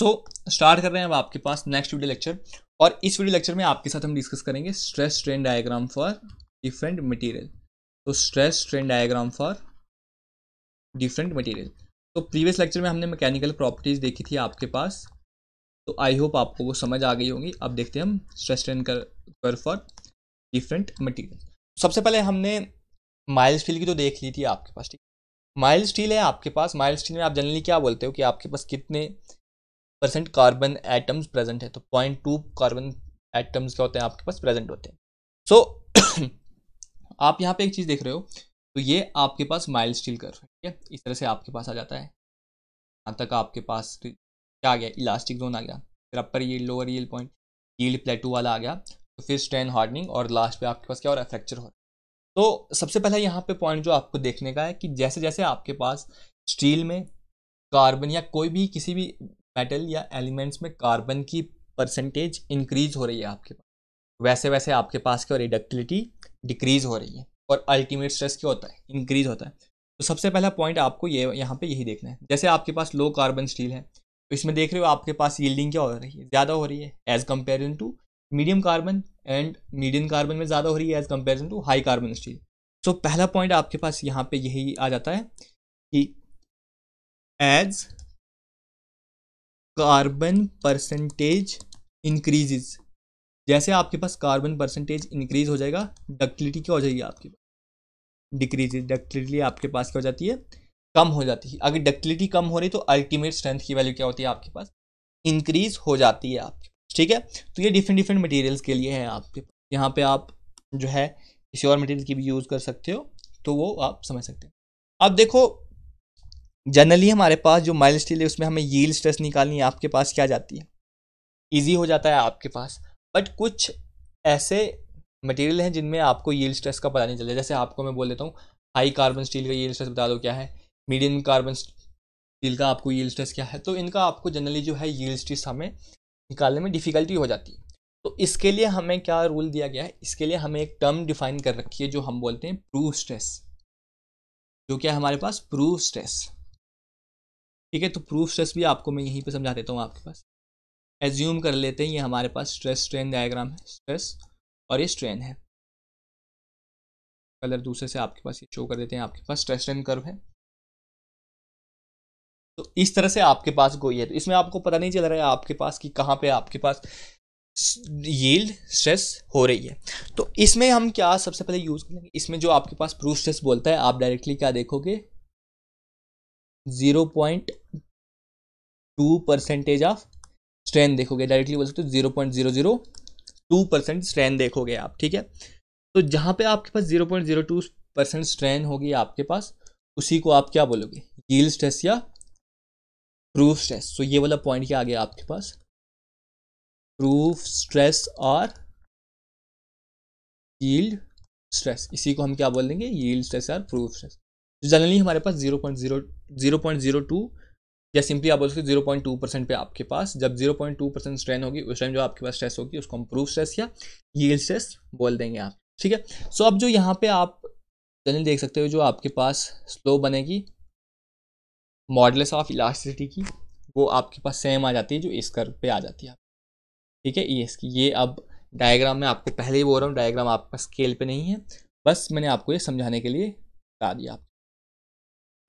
Start कर रहे हैं अब आपके पास नेक्स्ट वीडियो लेक्चर। और इस वीडियो लेक्चर में आपके साथ हम डिस्कस करेंगे stress strain diagram for different material. तो stress strain diagram for different material. तो प्रीवियस लेक्चर में हमने मैकेनिकल प्रॉपर्टीज देखी थी आपके पास, तो आई होप आपको वो समझ आ गई होंगी। अब देखते हैं हम stress strain curve for different material. सबसे पहले हमने माइल्ड स्टील की तो देख ली थी आपके पास, ठीक। माइल्ड स्टील है आपके पास। माइल्ड स्टील में आप जनरली क्या बोलते हो कि आपके पास कितने % कार्बन एटम्स प्रेजेंट है, तो 0.2 कार्बन एटम्स क्या होते हैं आपके पास प्रेजेंट होते हैं। सो आप यहाँ पे एक चीज़ देख रहे हो, तो ये आपके पास माइल्ड स्टील कर्व है, ठीक है। इस तरह से आपके पास आ जाता है, यहाँ तक आपके पास क्या आ गया, इलास्टिक जोन आ गया, फिर upper yield, lower yield point, yield plateau वाला आ गया, तो फिर स्ट्रेन हार्डनिंग, और लास्ट पे आपके पास क्या हो रहा है, फ्रैक्चर हो रहा है। तो सबसे पहले यहाँ पे पॉइंट जो आपको देखने का है कि जैसे जैसे आपके पास स्टील में कार्बन या कोई भी किसी भी मेटल या एलिमेंट्स में कार्बन की परसेंटेज इंक्रीज हो रही है आपके पास, वैसे वैसे आपके पास क्या हो रही है, डक्टिलिटी डिक्रीज हो रही है, और अल्टीमेट स्ट्रेस क्या होता है, इंक्रीज होता है। तो सबसे पहला पॉइंट आपको ये यहाँ पे यही देखना है। जैसे आपके पास लो कार्बन स्टील है, तो इसमें देख रहे हो आपके पास यील्डिंग क्या हो रही है, ज़्यादा हो रही है as comparison to medium carbon, and medium carbon में ज़्यादा हो रही है as comparison to high carbon steel. So पहला पॉइंट आपके पास यहाँ पे यही आ जाता है कि एज कार्बन परसेंटेज इंक्रीजेज, जैसे आपके पास कार्बन परसेंटेज इंक्रीज हो जाएगा, डक्टिलिटी क्या हो जाएगी आपके पास, डिक्रीजेज। डक्टिलिटी आपके पास क्या हो जाती है, कम हो जाती है। अगर डक्टिलिटी कम हो रही तो अल्टीमेट स्ट्रेंथ की वैल्यू क्या होती है आपके पास, इंक्रीज हो जाती है आपके पास, ठीक है। तो ये डिफरेंट डिफरेंट मटेरियल्स के लिए है आपके पास। यहाँ पे आप जो है किसी और मटेरियल की भी यूज़ कर सकते हो, तो वो आप समझ सकते हैं। अब देखो जनरली हमारे पास जो माइल्ड स्टील है उसमें हमें यील्ड स्ट्रेस निकालनी है, आपके पास क्या जाती है, ईजी हो जाता है आपके पास। बट कुछ ऐसे मटेरियल हैं जिनमें आपको यील्ड स्ट्रेस का पता नहीं चलता। जैसे आपको मैं बोल देता हूँ हाई कार्बन स्टील का यील्ड स्ट्रेस बता दो क्या है, मीडियम कार्बन स्टील का आपको यील्ड स्ट्रेस क्या है, तो इनका आपको जनरली जो है यील्ड स्ट्रेस हमें निकालने में डिफिकल्टी हो जाती है। तो इसके लिए हमें क्या रूल दिया गया है, इसके लिए हमें एक टर्म डिफाइन कर रखी है जो हम बोलते हैं प्रूफ स्ट्रेस, जो क्या है हमारे पास प्रूफ स्ट्रेस, ठीक है। तो प्रूफ स्ट्रेस भी आपको मैं यहीं पे समझा देता हूँ आपके पास। एज्यूम कर लेते हैं ये हमारे पास स्ट्रेस स्ट्रेन डायग्राम है, स्ट्रेस और ये स्ट्रेन है। कलर दूसरे से आपके पास ये शो कर देते हैं, आपके पास स्ट्रेस स्ट्रेन कर्व है। तो इस तरह से आपके पास कोई है, तो इसमें आपको पता नहीं चल रहा है आपके पास कि कहाँ पे आपके पास यील्ड स्ट्रेस हो रही है। तो इसमें हम क्या सबसे पहले यूज करेंगे, इसमें जो आपके पास प्रूफ स्ट्रेस बोलता है, आप डायरेक्टली क्या देखोगे, 0.2% ऑफ स्ट्रेन देखोगे, डायरेक्टली बोल सकते हो 0.002% स्ट्रेन देखोगे आप, ठीक है। तो जहां पे आपके पास 0.02% स्ट्रेन होगी आपके पास, उसी को आप क्या बोलोगे, यील्ड स्ट्रेस या प्रूफ स्ट्रेस। तो ये वाला पॉइंट क्या आ गया आपके पास, प्रूफ स्ट्रेस और यील्ड स्ट्रेस, इसी को हम क्या बोल देंगे, यील्ड स्ट्रेस और प्रूफ स्ट्रेस। जनरली हमारे पास 0.02 या सिंपली आप बोल सकते 0.2% पे आपके पास जब 0.2% स्ट्रेन होगी, उस टाइम जो आपके पास स्ट्रेस होगी उसको हम प्रूफ स्ट्रेस या यील्ड स्ट्रेस बोल देंगे आप, ठीक है। सो अब जो यहाँ पे आप जनरली देख सकते हो, जो आपके पास स्लो बनेगी मॉडुलस ऑफ इलास्टिसिटी की, वो आपके पास सेम आ जाती है जो इस कर्व पे आ जाती है, ठीक है। ये इसकी ये अब डायग्राम में आपको पहले ही बोल रहा हूँ, डायग्राम आपका स्केल पे नहीं है, बस मैंने आपको ये समझाने के लिए बता दिया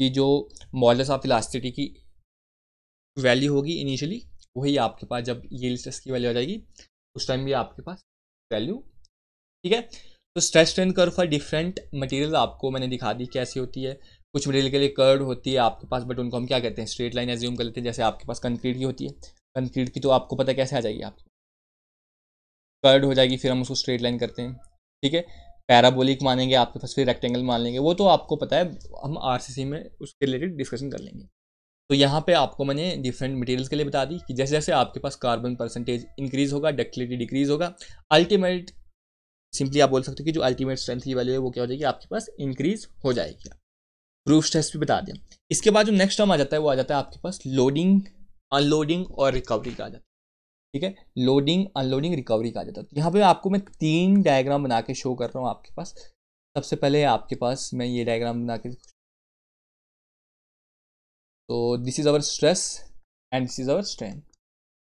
कि जो मॉडुलस ऑफ इलास्टिसिटी की वैल्यू होगी इनिशियली, वही आपके पास जब यील्ड स्ट्रेस की वैल्यू आ जाएगी उस टाइम भी आपके पास वैल्यू, ठीक है। तो stress strain curve for different material आपको मैंने दिखा दी कैसी होती है। कुछ मटेरियल के लिए कर्व होती है आपके पास, बट उनको हम क्या कहते हैं, स्ट्रेट लाइन एज्यूम कर लेते हैं। जैसे आपके पास कंक्रीट की होती है, कंक्रीट की तो आपको पता है कैसे आ जाएगी, आपकी कर्व हो जाएगी, फिर हम उसको स्ट्रेट लाइन करते हैं, ठीक है। पैराबोलिक मानेंगे आपके पास, फिर रेक्टेंगल मान लेंगे, वो तो आपको पता है, हम आरसीसी में उसके रिलेटेड डिस्कशन कर लेंगे। तो यहाँ पे आपको मैंने डिफरेंट मटेरियल्स के लिए बता दी कि जैसे जैसे आपके पास कार्बन परसेंटेज इंक्रीज होगा, डक्टिलिटी डिक्रीज होगा, अल्टीमेट सिंपली आप बोल सकते हो कि जो अल्टीमेट स्ट्रेंथ की वैल्यू है वो क्या हो जाएगी आपके पास, इंक्रीज हो जाएगी। प्रूफ स्ट्रेस भी बता दिया। इसके बाद जो नेक्स्ट टर्म आ जाता है वो आ जाता है आपके पास लोडिंग, अनलोडिंग और रिकवरी का आ जाता है, ठीक है। लोडिंग, अनलोडिंग, रिकवरी का आ जाता है। तो यहाँ पे आपको मैं 3 डायग्राम बना के शो कर रहा हूँ आपके पास। सबसे पहले आपके पास मैं ये डायग्राम बना के, तो this is our stress and this is our strain,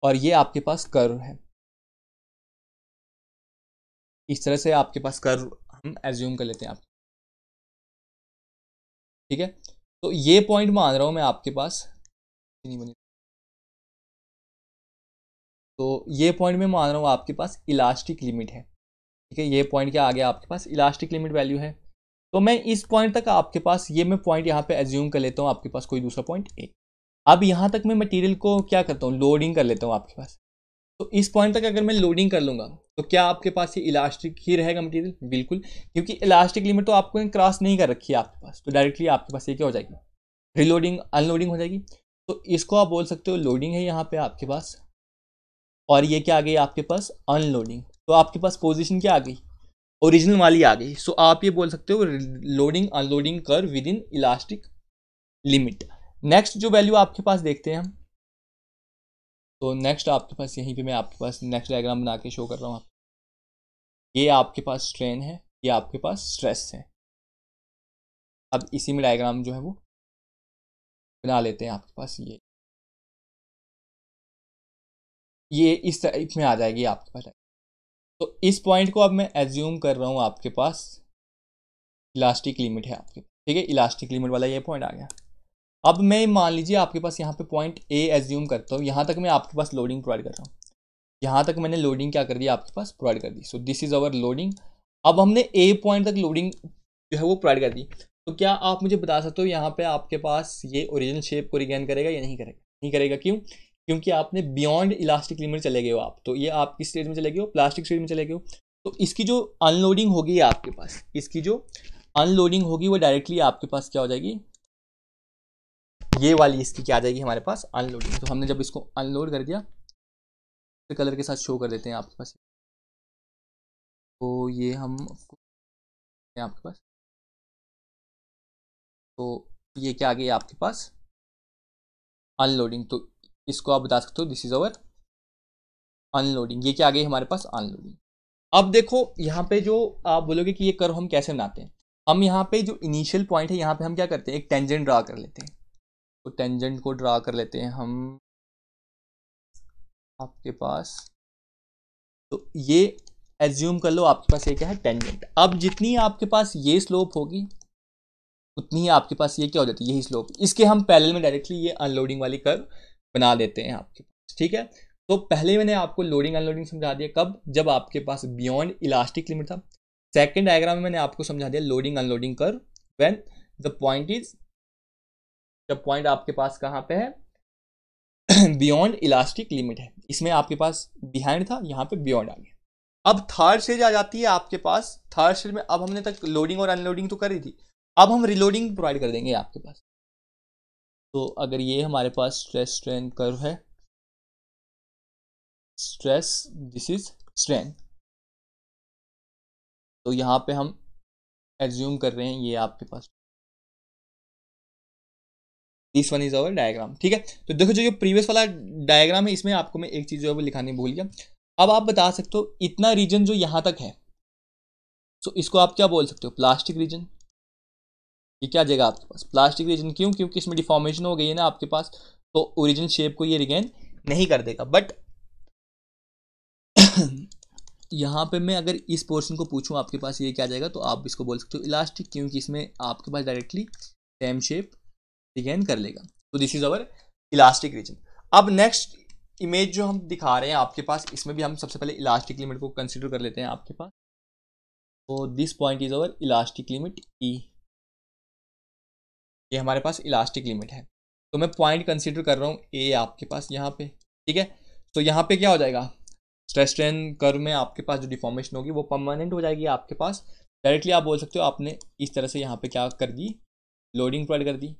और ये आपके पास कर्व है। इस तरह से आपके पास कर्व हम एज्यूम कर लेते हैं आप, ठीक है। तो ये पॉइंट मान रहा हूं मैं आपके पास, नहीं बनी, तो ये पॉइंट में मान रहा हूं आपके पास इलास्टिक लिमिट है, ठीक है। ये पॉइंट क्या आ गया आपके पास, इलास्टिक लिमिट वैल्यू है। तो मैं इस पॉइंट तक आपके पास, ये मैं पॉइंट यहाँ पे एज्यूम कर लेता हूँ आपके पास कोई दूसरा पॉइंट ए। अब यहाँ तक मैं मटेरियल को क्या करता हूँ, लोडिंग कर लेता हूँ आपके पास। तो इस पॉइंट तक अगर मैं लोडिंग कर लूंगा तो क्या आपके पास ये इलास्टिक ही रहेगा मटेरियल, बिल्कुल, क्योंकि इलास्टिक लिमिट तो आपको क्रॉस नहीं कर रखी है आपके पास, तो डायरेक्टली आपके पास ये क्या हो जाएगी, रिलोडिंग अनलोडिंग हो जाएगी। तो इसको आप बोल सकते हो लोडिंग है यहाँ पे आपके पास, और ये क्या आ गई आपके पास, अनलोडिंग। तो आपके पास पोजीशन क्या आ गई, ओरिजिनल वाली आ गई। सो आप ये बोल सकते हो लोडिंग अनलोडिंग कर with in elastic limit. Next जो वैल्यू आपके पास देखते हैं हम, तो नेक्स्ट आपके पास यहीं पे मैं आपके पास नेक्स्ट डायग्राम बना के शो कर रहा हूँ। ये आपके पास स्ट्रेन है, ये आपके पास स्ट्रेस है। अब इसी में डायग्राम जो है वो बना लेते हैं आपके पास, ये इस टाइप में आ जाएगी आपके पास। तो इस पॉइंट को अब मैं एज्यूम कर रहा हूँ आपके पास इलास्टिक लिमिट है आपके, ठीक है, इलास्टिक लिमिट वाला ये पॉइंट आ गया। अब मैं मान लीजिए आपके पास यहाँ पे पॉइंट ए एज्यूम करता हूँ, यहाँ तक मैं आपके पास लोडिंग प्रोवाइड कर रहा हूँ, यहाँ तक मैंने लोडिंग क्या कर दी आपके पास, प्रोवाइड कर दी। So this is our loading. अब हमने ए पॉइंट तक लोडिंग जो है वो प्रोवाइड कर दी। तो क्या आप मुझे बता सकते हो यहाँ पे आपके पास ये ओरिजिनल शेप को रिगेन करेगा या नहीं करेगा, नहीं करेगा, क्यों, क्योंकि आपने बियॉन्ड इलास्टिक लिमिट चले गए हो आप। तो ये आप किस स्टेज में चले गए हो, प्लास्टिक स्टेज में चले गए हो। तो इसकी जो अनलोडिंग होगी आपके पास, इसकी जो अनलोडिंग होगी वो डायरेक्टली आपके पास क्या हो जाएगी, ये वाली इसकी क्या आ जाएगी हमारे पास, अनलोडिंग। तो हमने जब इसको अनलोड कर दिया, तो कलर के साथ शो कर देते हैं आपके पास। तो ये हम आपके पास, तो ये क्या आ गई आपके पास, अनलोडिंग। तो इसको आप बता सकते हो दिस इज अवर अनलोडिंग। ये क्या आ गई हमारे पास, अनलोडिंग। अब देखो यहाँ पे जो आप बोलोगे कि ये कर्व हम कैसे बनाते हैं, हम यहाँ पे जो इनिशियल पॉइंट है यहाँ पे हम क्या करते हैं, एक टेंजेंट ड्रा कर लेते हैं। तो टेंजेंट को ड्रा कर लेते हैं हम आपके पास। तो ये एज्यूम कर लो आपके पास ये क्या है, टेंजेंट। अब जितनी आपके पास ये स्लोप होगी उतनी ही आपके पास ये क्या हो जाती है, यही स्लोप। इसके हम पैरेलल में डायरेक्टली ये अनलोडिंग वाली कर्व बना देते हैं आपके पास, ठीक है। तो पहले मैंने आपको लोडिंग अनलोडिंग समझा दिया, कब, जब आपके पास बियॉन्ड इलास्टिक लिमिट था। सेकंड डायग्राम में मैंने आपको समझा दिया loading unloading curve when the point is, जब पॉइंट आपके पास कहाँ पे है, बियॉन्ड इलास्टिक लिमिट है। इसमें आपके पास बिहाइंड था, यहाँ पे बियॉन्ड आ गया। अब थर्ड स्टेज आ जाती है आपके पास। थर्ड स्टेज में अब हमने तक लोडिंग और अनलोडिंग तो करी थी, अब हम रिलोडिंग प्रोवाइड कर देंगे आपके पास। तो अगर ये हमारे पास स्ट्रेस स्ट्रेन कर्व है, स्ट्रेस दिस इज स्ट्रेन, तो यहाँ पे हम एज्यूम कर रहे हैं ये आपके पास this one is our diagram, ठीक है। तो देखो जो ये प्रीवियस वाला डायग्राम है, इसमें आपको मैं एक चीज जो है वो लिखानी भूल गया। अब आप बता सकते हो इतना रीजन जो यहाँ तक है, तो इसको आप क्या बोल सकते हो, प्लास्टिक रीजन। ये क्या जगह आपके पास, प्लास्टिक रीजन, क्यों, क्योंकि इसमें डिफॉर्मेशन हो गई है ना आपके पास, तो ओरिजिनल शेप को ये रिगेन नहीं कर देगा। बट यहाँ पे मैं अगर इस पोर्शन को पूछूं आपके पास ये क्या जाएगा, तो आप इसको बोल सकते हो इलास्टिक, क्योंकि इसमें आपके पास डायरेक्टली सेम शेप रिगेन कर लेगा। तो this is our elastic region. अब नेक्स्ट इमेज जो हम दिखा रहे हैं आपके पास, इसमें भी हम सबसे पहले इलास्टिक लिमिट को कंसिडर कर लेते हैं आपके पास। तो this point is our elastic limit e, ये हमारे पास इलास्टिक लिमिट है। तो मैं पॉइंट कंसिडर कर रहा हूँ ए आपके पास यहाँ पे, ठीक है। तो यहाँ पे क्या हो जाएगा, स्ट्रेस स्ट्रेन कर्व में आपके पास जो डिफॉर्मेशन होगी वो परमानेंट हो जाएगी आपके पास। डायरेक्टली आप बोल सकते हो आपने इस तरह से यहाँ पे क्या कर दी, लोडिंग प्रोवाइड कर दी,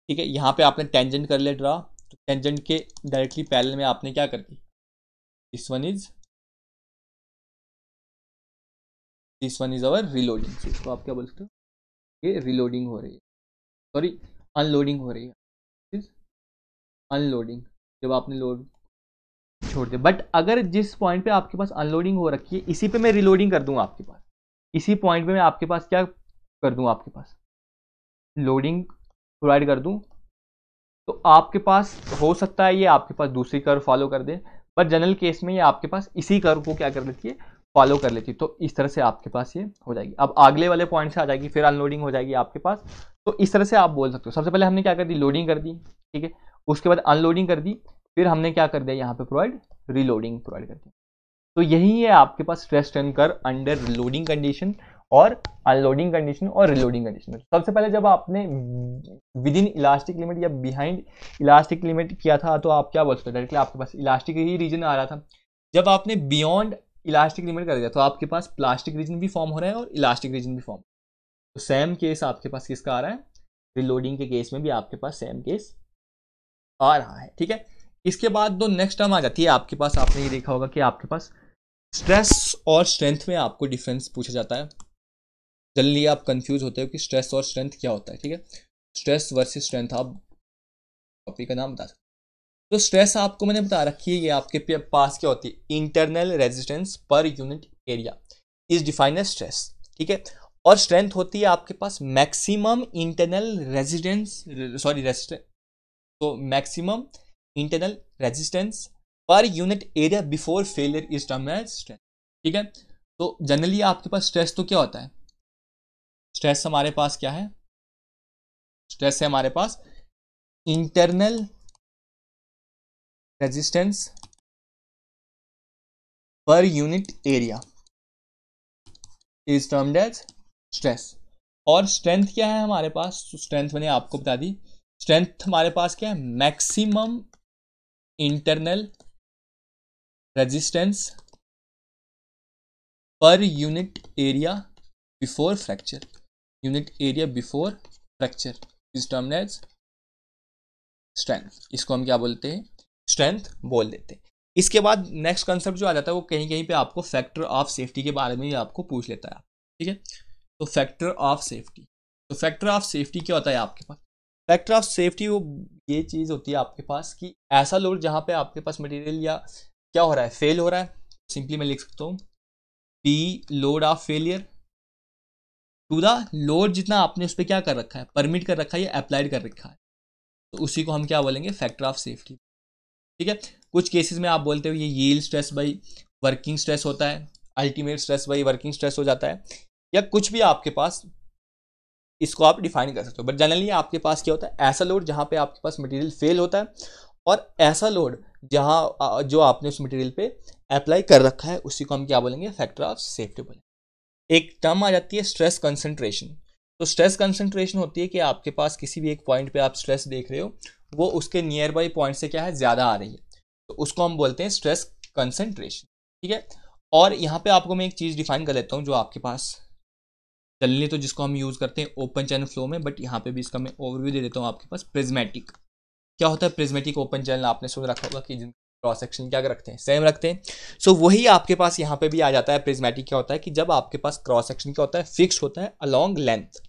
ठीक है। यहाँ पे आपने टेंजेंट कर लिया ड्रा, तो टेंजेंट के डायरेक्टली पैरेलल में आपने क्या कर दी, this one is our reloading. तो इसको आप क्या बोल सकते हो, ये रिलोडिंग हो रही है, सॉरी अनलोडिंग हो रही है, अनलोडिंग, जब आपने लोड छोड़ दिया। बट अगर जिस पॉइंट पे आपके पास अनलोडिंग हो रखी है, इसी पे मैं रिलोडिंग कर दूं आपके पास, इसी पॉइंट पे मैं आपके पास क्या कर दूं, आपके पास लोडिंग प्रोवाइड कर दूं, तो आपके पास हो सकता है ये आपके पास दूसरी कर्व फॉलो कर दे, पर जनरल केस में ये आपके पास इसी कर्व को क्या कर लेती है, फॉलो कर लेती है। तो इस तरह से आपके पास ये हो जाएगी। अब अगले वाले पॉइंट से आ जाएगी, फिर अनलोडिंग हो जाएगी आपके पास। तो इस तरह से आप बोल सकते हो, सबसे पहले हमने क्या कर दी, लोडिंग कर दी, ठीक है, उसके बाद अनलोडिंग कर दी, फिर हमने क्या कर दिया यहाँ पे प्रोवाइड रीलोडिंग प्रोवाइड कर दी। तो यही है आपके पास stress strain curve under loading condition और अनलोडिंग कंडीशन और रिलोडिंग कंडीशन। सबसे पहले जब आपने विद इन इलास्टिक लिमिट या बिहाइंड इलास्टिक लिमिट किया था तो आप क्या बोल सकते हो, डायरेक्टली आपके पास इलास्टिक ही रीजन आ रहा था। जब आपने बियॉन्ड इलास्टिक लिमिट कर दिया तो आपके पास प्लास्टिक रीजन भी फॉर्म हो रहा है और इलास्टिक रीजन भी फॉर्म। तो सेम केस आपके पास किसका आ रहा है, रिलोडिंग के केस में भी आपके पास सेम केस आ रहा है, ठीक है। इसके बाद दो नेक्स्ट टर्म आ जाती है आपके पास, आपने ये देखा होगा कि आपके पास स्ट्रेस और स्ट्रेंथ में आपको डिफरेंस पूछा जाता है। जल्दी आप कंफ्यूज होते हो कि स्ट्रेस और स्ट्रेंथ क्या होता है, ठीक है। स्ट्रेस वर्सेस स्ट्रेंथ आप टॉपिक का नाम बता सकते। तो स्ट्रेस आपको मैंने बता रखी है, ये आपके पास क्या होती है, internal resistance per unit area is defined as stress, ठीक है। और स्ट्रेंथ होती है आपके पास मैक्सिमम इंटरनल रेजिस्टेंस, तो maximum internal resistance per unit area before failure is termed as strength, ठीक है। तो जनरली आपके पास स्ट्रेस तो क्या होता है, स्ट्रेस हमारे पास क्या है, स्ट्रेस है हमारे पास internal resistance per unit area is termed as stress. और स्ट्रेंथ क्या है हमारे पास, स्ट्रेंथ मैंने आपको बता दी, स्ट्रेंथ हमारे पास क्या है, maximum internal resistance per unit area before fracture, unit area before fracture is termed as strength. इसको हम क्या बोलते हैं, स्ट्रेंथ बोल देते हैं। इसके बाद नेक्स्ट कंसेप्ट जो आ जाता है वो कहीं कहीं पे आपको फैक्टर ऑफ सेफ्टी के बारे में ही आपको पूछ लेता है, ठीक है। तो फैक्टर ऑफ सेफ्टी, तो फैक्टर ऑफ सेफ्टी क्या होता है आपके पास, फैक्टर ऑफ सेफ्टी वो ये चीज़ होती है आपके पास कि ऐसा लोड जहाँ पे आपके पास मटेरियल या क्या हो रहा है, फेल हो रहा है, सिंपली मैं लिख सकता हूँ P load of failure to the load जितना आपने उस पर क्या कर रखा है, परमिट कर रखा है या अप्लाइड कर रखा है, तो उसी को हम क्या बोलेंगे, फैक्टर ऑफ सेफ्टी, ठीक है। कुछ केसेस में आप बोलते हो ये yield stress by working stress होता है, ultimate stress by working stress हो जाता है, या कुछ भी आपके पास इसको आप डिफाइन कर सकते हो। बट जनरली आपके पास क्या होता है, ऐसा लोड जहाँ पे आपके पास मटेरियल फेल होता है और ऐसा लोड जहाँ जो आपने उस मटेरियल पे अप्लाई कर रखा है उसी को हम क्या बोलेंगे, फैक्टर ऑफ सेफ्टी बोलेंगे। एक टर्म आ जाती है स्ट्रेस कंसंट्रेशन। तो स्ट्रेस कंसंट्रेशन होती है कि आपके पास किसी भी एक पॉइंट पे आप स्ट्रेस देख रहे हो, वो उसके नियर बाई पॉइंट से क्या है, ज़्यादा आ रही है, तो उसको हम बोलते हैं स्ट्रेस कंसंट्रेशन, ठीक है। और यहाँ पे आपको मैं एक चीज़ डिफाइन कर लेता हूँ जो आपके पास चलने, तो जिसको हम यूज़ करते हैं ओपन चैनल फ्लो में, बट यहाँ पे भी इसका मैं ओवरव्यू दे देता हूँ आपके पास। प्रिज्मेटिक क्या होता है, प्रिज्मेटिक ओपन चैनल आपने सुन रखा होगा कि क्रॉस सेक्शन क्या रखते हैं, सेम रखते हैं। सो वही आपके पास यहाँ पे भी आ जाता है। प्रिज्मेटिक क्या होता है कि जब आपके पास क्रॉस सेक्शन क्या होता है, फिक्स होता है अलॉन्ग लेंथ,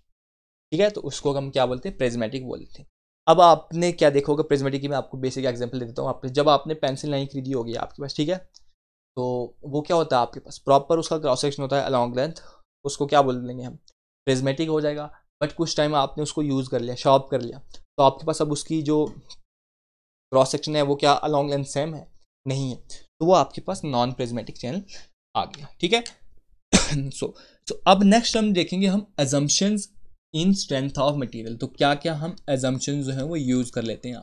ठीक है, तो उसको हम क्या बोलते हैं, प्रिज्मेटिक बोलते हैं। अब आपने क्या देखा होगा प्रिज्मेटिक की, मैं आपको बेसिक एग्जांपल दे देता हूँ। आपने जब आपने पेंसिल नहीं खरीदी होगी आपके पास, ठीक है, तो वो क्या होता है आपके पास प्रॉपर उसका क्रॉस सेक्शन होता है अलॉन्ग लेंथ, उसको क्या बोल देंगे हम, प्रिज्मेटिक हो जाएगा। बट कुछ टाइम आपने उसको यूज़ कर लिया, शॉर्प कर लिया, तो आपके पास अब उसकी जो क्रॉस सेक्शन है वो क्या अलॉन्ग लेंथ सेम है, नहीं है, तो वो आपके पास नॉन प्रिज्मेटिक चैनल आ गया, ठीक है। सो अब नेक्स्ट हम देखेंगे हम assumptions in strength of material. तो क्या क्या हम एजम्पशन जो है वो यूज कर लेते हैं।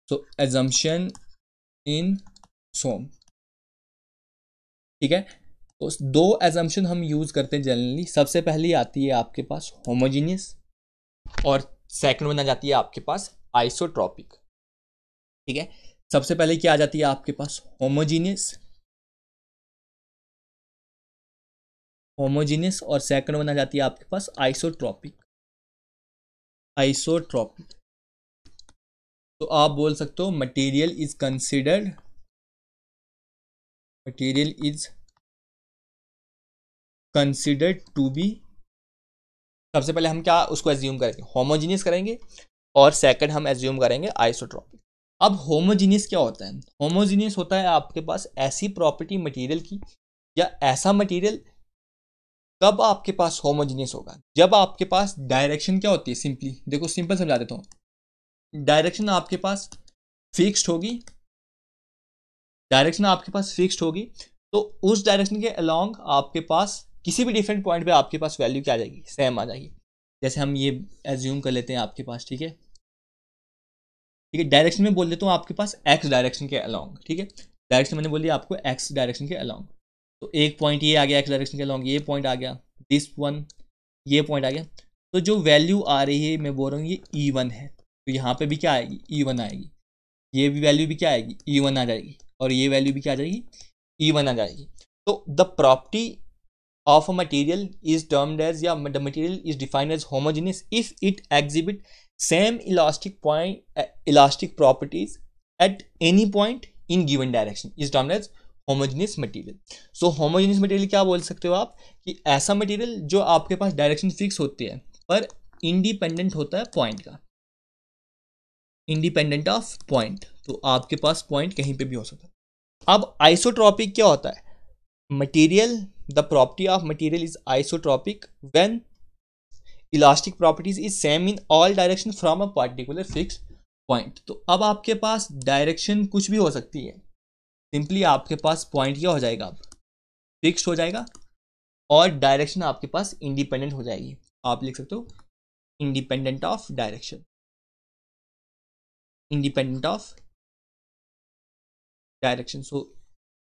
सो एजम्पशन इन सोम, ठीक है। तो दो एजम्पशन हम यूज करते हैं जनरली। सबसे पहली आती है आपके पास होमोजीनियस और सेकंड बना जाती है आपके पास आइसोट्रॉपिक, ठीक है। सबसे पहले क्या आ जाती है आपके पास होमोजीनियस और सेकंड बना जाती है आपके पास आइसोट्रॉपिक। तो आप बोल सकते हो material is considered to be, सबसे पहले हम क्या उसको एज्यूम करेंगे, होमोजीनियस करेंगे, और सेकंड हम एज्यूम करेंगे आइसोट्रॉपिक। अब होमोजीनियस क्या होता है, होमोजीनियस होता है आपके पास ऐसी प्रॉपर्टी मटेरियल की, या ऐसा मटेरियल कब आपके पास होमोजीनियस होगा, जब आपके पास डायरेक्शन क्या होती है, सिंपली देखो, सिंपल समझा देता हूँ। डायरेक्शन आपके पास फिक्स्ड होगी, डायरेक्शन आपके पास फिक्स्ड होगी, तो उस डायरेक्शन के अलोंग आपके पास किसी भी डिफरेंट पॉइंट पे आपके पास वैल्यू क्या आ जाएगी, सेम आ जाएगी। जैसे हम ये एज्यूम कर लेते हैं आपके पास, ठीक है, ठीक है, डायरेक्शन में बोल देता हूँ आपके पास एक्स डायरेक्शन के अलोंग, ठीक है, डायरेक्शन मैंने बोल दिया आपको एक्स डायरेक्शन के अलोंग, तो एक पॉइंट ये आ गया एक्स डायरेक्शन के अलोंग, ये पॉइंट आ गया, दिस वन, ये पॉइंट आ गया, तो जो वैल्यू आ रही है मैं बोल रहा हूँ ये E1 है, तो यहाँ पे भी क्या आएगी, E1 आएगी, ये भी वैल्यू भी क्या आएगी, E1 आ जाएगी, और ये वैल्यू भी क्या आ जाएगी, E1 आ जाएगी। तो the property of a material is termed as, yeah, the material is defined as homogeneous if it exhibit same elastic properties at any point in given direction is termed as homogeneous material. So homogeneous material क्या बोल सकते हो आप, कि ऐसा material जो आपके पास direction fix होती है पर इंडिपेंडेंट होता है पॉइंट का, इंडिपेंडेंट ऑफ पॉइंट, तो आपके पास पॉइंट कहीं पे भी हो सकता है। अब आइसोट्रॉपिक क्या होता है, material, the property of material is isotropic when elastic properties is same in all direction from a particular fixed point। तो अब आपके पास डायरेक्शन कुछ भी हो सकती है, सिंपली आपके पास पॉइंट क्या हो जाएगा, अब फिक्स्ड हो जाएगा, और डायरेक्शन आपके पास इंडिपेंडेंट हो जाएगी। आप लिख सकते हो independent of direction, independent of direction. So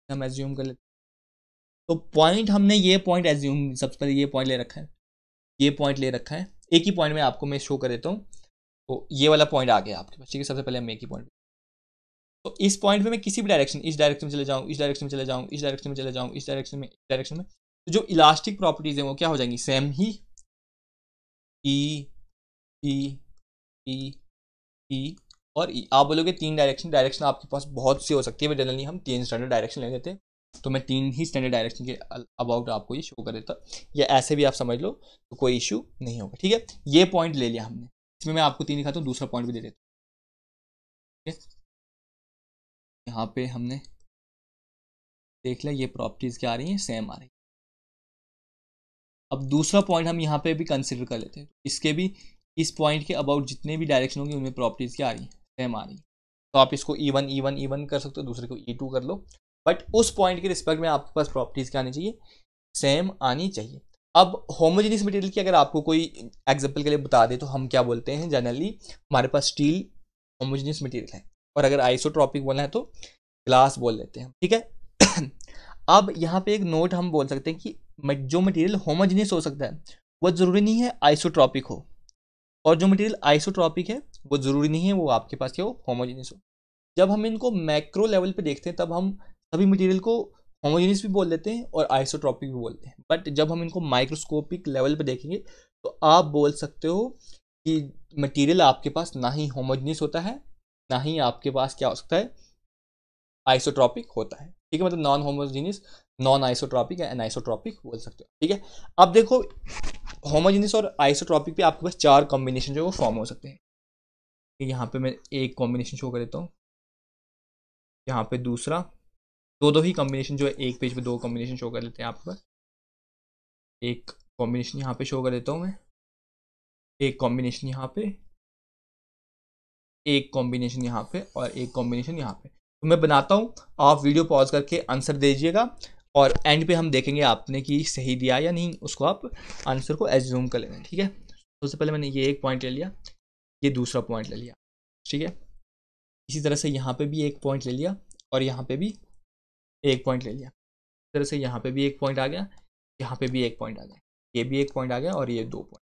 हम एज्यूम कर लेते, तो पॉइंट हमने ये पॉइंट एज्यूम, सबसे पहले ये पॉइंट ले रखा है, ये पॉइंट ले रखा है, एक ही पॉइंट में आपको मैं शो कर देता हूँ, तो ये वाला पॉइंट आ गया आपके पास, ठीक है, सबसे पहले हम एक ही पॉइंट, तो इस पॉइंट पे मैं किसी भी डायरेक्शन, इस डायरेक्शन में चले जाऊँ, इस डायरेक्शन में चले जाऊँ, इस डायरेक्शन में चले जाऊँ, इस डायरेक्शन में, इस डायरेक्शन में, तो जो इलास्टिक प्रॉपर्टीज हैं वो क्या हो जाएंगी, सेम ही, ई ई ई ई और ई। आप बोलोगे तीन डायरेक्शन, डायरेक्शन आपके पास बहुत सी हो सकती है, जनरली हम तीन स्टैंडर्ड डायरेक्शन ले लेते हैं, तो मैं तीन ही स्टैंडर्ड डायरेक्शन के अबाउट आपको ये शो कर देता, या ऐसे भी आप समझ लो तो कोई इशू नहीं होगा, ठीक है। ये पॉइंट ले लिया हमने, इसमें मैं आपको तीन दिखाता हूँ, दूसरा पॉइंट भी दे देता हूँ, ठीक है, यहाँ पे हमने देख लिया ये प्रॉपर्टीज क्या आ रही हैं, सेम आ रही है। अब दूसरा पॉइंट हम यहाँ पे भी कंसिडर कर लेते हैं, इसके भी, इस पॉइंट के अबाउट जितने भी डायरेक्शन होंगे उनमें प्रॉपर्टीज क्या आ रही है, सेम आ रही है, तो आप इसको E1 कर सकते हो, दूसरे को E2 कर लो, बट उस पॉइंट के रिस्पेक्ट में आपके पास प्रॉपर्टीज क्या आनी चाहिए, सेम आनी चाहिए। अब होमोजेनियस मटेरियल की अगर आपको कोई एग्जांपल के लिए बता दे तो हम क्या बोलते हैं, जनरली हमारे पास स्टील होमोजेनियस मटेरियल है, और अगर आइसोट्रॉपिक बोलना है तो ग्लास बोल लेते हैं, ठीक है। अब यहाँ पे एक नोट हम बोल सकते हैं कि जो मटेरियल होमोजेनियस हो सकता है वो ज़रूरी नहीं है आइसोट्रॉपिक हो, और जो मटेरियल आइसोट्रॉपिक है वो ज़रूरी नहीं है वो आपके पास क्या हो, होमोजेनियस हो। जब हम इनको मैक्रो लेवल पे देखते हैं तब हम सभी मटेरियल को होमोजेनियस भी बोल देते हैं और आइसोट्रॉपिक भी बोलते हैं, बट जब हम इनको माइक्रोस्कोपिक लेवल पे देखेंगे तो आप बोल सकते हो कि मटेरियल आपके पास ना ही होमोजेनियस होता है, ना ही आपके पास क्या हो सकता है, आइसोट्रॉपिक होता है, ठीक है, मतलब नॉन होमोजेनियस, नॉन आइसोट्रॉपिक या एनाइसोट्रॉपिक बोल सकते हो, ठीक है। अब देखो होमोजेनियस और आइसोट्रॉपिक पे आपके पास चार कॉम्बिनेशन जो है वो फॉर्म हो सकते हैं, यहाँ पे मैं एक कॉम्बिनेशन शो कर देता हूँ, यहाँ पे दूसरा, दो ही कॉम्बिनेशन जो है एक पेज पे दो कॉम्बिनेशन शो कर लेते हैं आपके पास, एक कॉम्बिनेशन यहाँ पे शो कर देता हूँ मैं, एक कॉम्बिनेशन यहाँ पे, एक कॉम्बिनेशन यहाँ पे, और एक कॉम्बिनेशन यहाँ पे, तो मैं बनाता हूँ, आप वीडियो पॉज करके आंसर दीजिएगा, और एंड पे हम देखेंगे आपने कि सही दिया या नहीं, उसको आप आंसर को एज्यूम कर लेना, ठीक है। सबसे पहले मैंने ये एक पॉइंट ले लिया, ये दूसरा पॉइंट ले लिया, ठीक है, इसी तरह से यहाँ पे भी एक पॉइंट ले लिया, और यहाँ पे भी एक पॉइंट ले लिया, इस तरह से यहाँ पे भी एक पॉइंट आ गया, यहाँ पे भी एक पॉइंट आ गया, ये भी एक पॉइंट आ गया, और ये दो पॉइंट,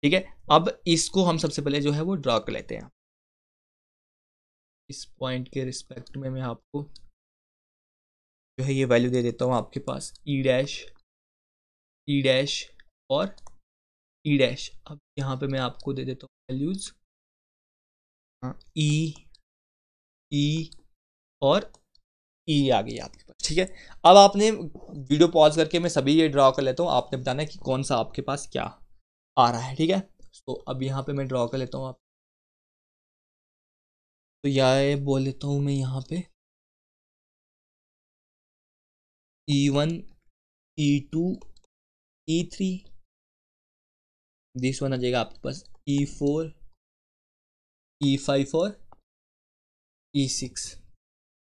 ठीक है। अब इसको हम सबसे पहले जो है वो ड्रॉ कर लेते हैं, इस पॉइंट के रिस्पेक्ट में मैं आपको जो है ये वैल्यू दे देता हूँ आपके पास ई डैश और ई डैश। अब यहाँ पे मैं आपको दे देता हूँ वैल्यूज ई ई और ई आ गई आपके पास, ठीक है। अब आपने वीडियो पॉज करके मैं सभी ये ड्रॉ कर लेता हूँ, आपने बताना है कि कौन सा आपके पास क्या आ रहा है, ठीक है। तो अब यहाँ पे मैं ड्रॉ कर लेता हूँ, आप तो यह बोल लेता हूँ मैं यहाँ पे E1 E2 E3, this one आ जाएगा आपके पास E4 E5 और E6।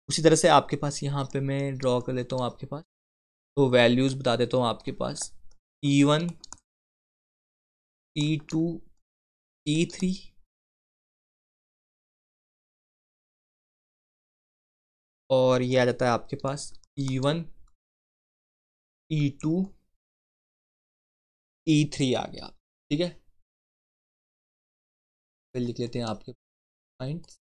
उसी तरह से आपके पास यहाँ पे मैं ड्रॉ कर लेता हूँ आपके पास, तो वैल्यूज़ बता देता हूँ आपके पास E1, E2, E3 और ये आ जाता है आपके पास E1, E2, E3 आ गया। ठीक है, फिर लिख लेते हैं आपके पॉइंट्स।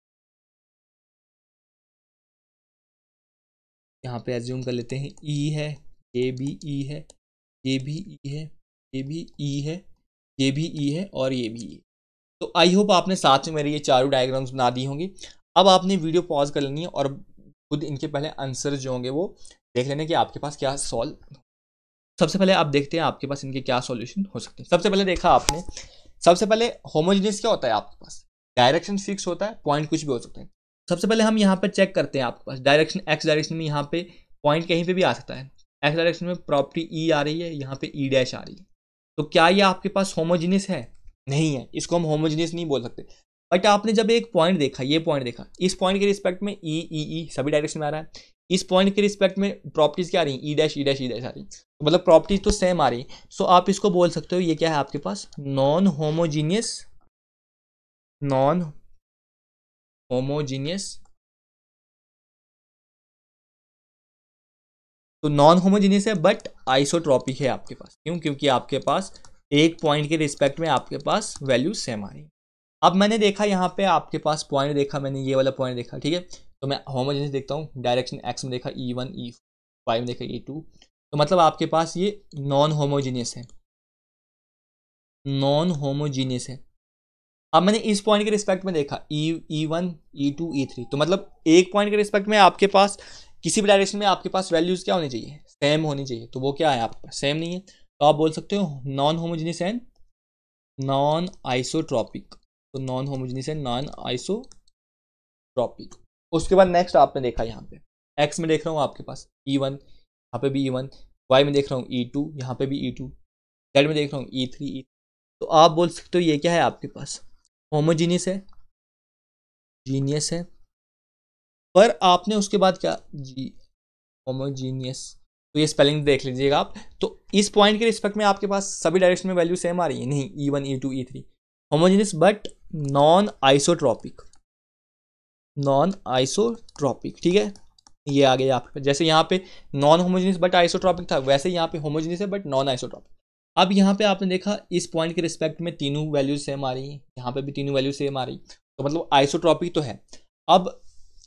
यहाँ पे एज्यूम कर लेते हैं E है, ये भी E है, ये भी E है, ये भी E है, ये भी E है और ये भी E है। तो आई होप आपने साथ में मेरे ये चारों डायग्राम्स बना दी होंगी। अब आपने वीडियो पॉज कर लेनी है और खुद इनके पहले आंसर जो होंगे वो देख लेने कि आपके पास क्या सॉल्व। सबसे पहले आप देखते हैं आपके पास इनके क्या सॉल्यूशन हो सकते हैं। सबसे पहले देखा आपने, सबसे पहले होमोजेनियस क्या होता है आपके पास, डायरेक्शन फिक्स होता है, पॉइंट कुछ भी हो सकता है। सबसे पहले हम यहाँ पे चेक करते हैं आपके पास डायरेक्शन, एक्स डायरेक्शन में यहाँ पे पॉइंट कहीं पे भी आ सकता है। एक्स डायरेक्शन में प्रॉपर्टी ई आ रही है, यहाँ पे ई डैश आ रही है, तो क्या ये आपके पास होमोजेनियस है? नहीं है, इसको हम होमोजेनियस नहीं बोल सकते। बट आपने जब एक पॉइंट देखा, ये पॉइंट देखा, इस पॉइंट के रिस्पेक्ट में ई ई ई सभी डायरेक्शन में आ रहा है, इस पॉइंट के रिस्पेक्ट में प्रॉपर्टीज क्या आ रही है, e dash e dash e dash आ रही है, तो मतलब प्रॉपर्टीज तो सेम आ रही है। सो आप इसको बोल सकते हो ये क्या है आपके पास, नॉन होमोजीनियस, नॉन होमोजीनियस। तो नॉन होमोजीनियस है बट आइसोट्रॉपिक है आपके पास। क्यों? क्योंकि आपके पास एक पॉइंट के रिस्पेक्ट में आपके पास वैल्यू सेम आ रही है। अब मैंने देखा यहाँ पे आपके पास पॉइंट देखा, मैंने ये वाला पॉइंट देखा, ठीक है, तो मैं होमोजेनियस देखता हूँ। डायरेक्शन एक्स में देखा E1, E5 में देखा E2, तो मतलब आपके पास ये नॉन होमोजीनियस है, नॉन होमोजीनियस है। अब मैंने इस पॉइंट के रिस्पेक्ट में देखा E1, E2, E3, तो मतलब एक पॉइंट के रिस्पेक्ट में आपके पास किसी भी डायरेक्शन में आपके पास वैल्यूज क्या होनी चाहिए, सेम होनी चाहिए। तो वो क्या है आपके पास, सेम नहीं है, तो आप बोल सकते हो non homogeneous and non isotropic. तो non homogeneous and non isotropic. उसके बाद नेक्स्ट आपने देखा यहाँ पे एक्स में देख रहा हूँ आपके पास E1, यहाँ पे भी E1, वाई में देख रहा हूँ E2, यहाँ पे भी E2, जेड में देख रहा हूँ E3, तो आप बोल सकते हो ये क्या है आपके पास, होमोजीनियस है, जीनियस है। पर आपने उसके बाद क्या, जी होमोजीनियस, तो ये स्पेलिंग देख लीजिएगा आप। तो इस पॉइंट के रिस्पेक्ट में आपके पास सभी डायरेक्शन में वैल्यू सेम आ रही है, नहीं, E1, E2, E3, homogeneous but non isotropic, non isotropic. ठीक है, ये आ गया आपके पास। जैसे यहाँ पे नॉन होमोजीनियस बट आइसोट्रॉपिक था, वैसे यहाँ पे होमोजीनियस है बट नॉन आइसोट्रॉपिक। अब यहाँ पे आपने देखा इस पॉइंट के रिस्पेक्ट में तीनों वैल्यूज सेम आ रही है, यहाँ पे भी तीनों वैल्यू सेम आ रही, तो मतलब आइसोट्रॉपिक तो है। अब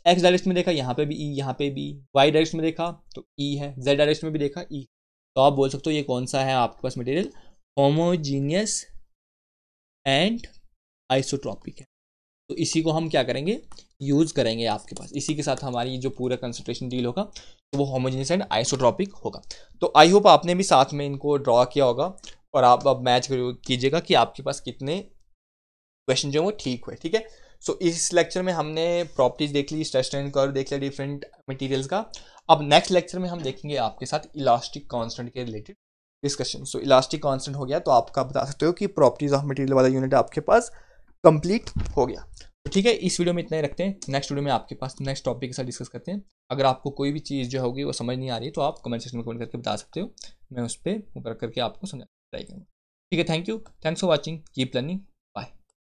एक्स डायरेक्शन में देखा, यहाँ पे भी ई, यहाँ पे भी, वाई डायरेक्शन में देखा तो ई है, जेड डायरेक्शन में भी देखा ई, तो आप बोल सकते हो ये कौन सा है आपके पास मटेरियल, होमोजीनियस एंड आइसोट्रॉपिक है। तो इसी को हम क्या करेंगे, यूज़ करेंगे आपके पास। इसी के साथ हमारी जो पूरा कंसंट्रेशन डील होगा तो वो होमोजेनियस एंड आइसोट्रॉपिक होगा। तो आई होप आपने भी साथ में इनको ड्रॉ किया होगा और आप अब मैच कीजिएगा कि आपके पास कितने क्वेश्चन जो है वो ठीक हुए। ठीक है, सो इस लेक्चर में हमने प्रॉपर्टीज देख ली, स्ट्रेस स्ट्रेन कर्व देख लिया डिफरेंट मटेरियल्स का। अब नेक्स्ट लेक्चर में हम देखेंगे आपके साथ इलास्टिक कांस्टेंट के related discussion. So elastic constant हो गया तो आपका बता सकते हो कि प्रॉपर्टीज ऑफ मटेरियल वाला यूनिट आपके पास कंप्लीट हो गया। तो ठीक है, इस वीडियो में इतना ही रखते हैं। नेक्स्ट वीडियो में आपके पास नेक्स्ट टॉपिक के साथ डिस्कस करते हैं। अगर आपको कोई भी चीज़ जो होगी वो समझ नहीं आ रही तो आप कमेंट सेक्शन में कमेंट करके बता सकते हो, मैं उस पर ऊपर करके आपको समझा ट्राई करूँगा। ठीक है, thank you, thanks for watching, keep learning.